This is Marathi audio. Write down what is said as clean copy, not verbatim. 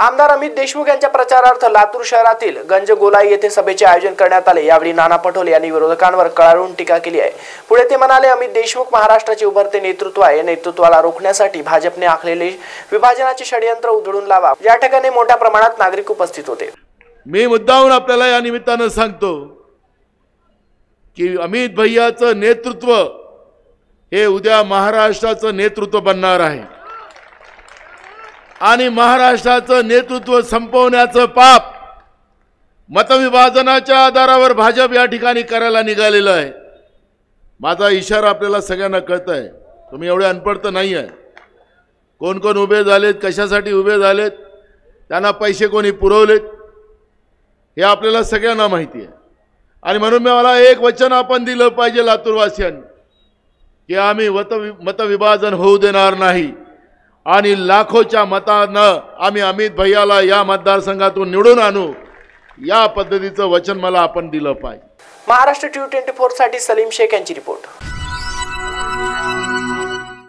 आमदार अमित देशमुख यांच्या प्रचारार्थ लातूर शहरातील गंजगोलाई येथे सभेचे आयोजन करण्यात आले। यावेळी नाना पटोले यांनी विरोधकांवर कडाडून टीका केली आहे। पुढे ते म्हणाले, अमित देशमुख महाराष्ट्राचे उभरते नेतृत्व आहे। नेतृत्वाला रोखण्यासाठी भाजपने आखलेले विभाजनाचे षडयंत्र उधळून लावा। या ठिकाणी मोठ्या प्रमाणात नागरिक उपस्थित होते। मी मुद्दाहून आपल्याला या निमित्ताने सांगतो की अमित भैयाचं नेतृत्व हे उद्या महाराष्ट्राचं नेतृत्व बनणार आहे आणि महाराष्ट्राचं नेतृत्व संपवण्याचं पाप मतविभाजनाच्या आधारावर भाजप या ठिकाणी करायला निघालेलं आहे। माझा इशारा आपल्याला सगळ्यांना कळत आहे। तुम्ही एवढे अनपढ तर नाही आहे। कोण कोण उभे झालेत, कशासाठी उभे झालेत, त्यांना पैसे कोणी पुरवलेत हे आपल्याला सगळ्यांना माहिती आहे। आणि म्हणून मला एक वचन आपण दिलं पाहिजे लातूरवासियांनी की आम्ही मतविभाजन होऊ देणार नाही आणि लाखोच्या मतानं आम्ही अमित भैयाला या मतदारसंघातून निवडून आणू, या पद्धतीचं वचन मला आपण दिलं पाहिजे। महाराष्ट्र T24 साठी सलीम शेख यांची रिपोर्ट।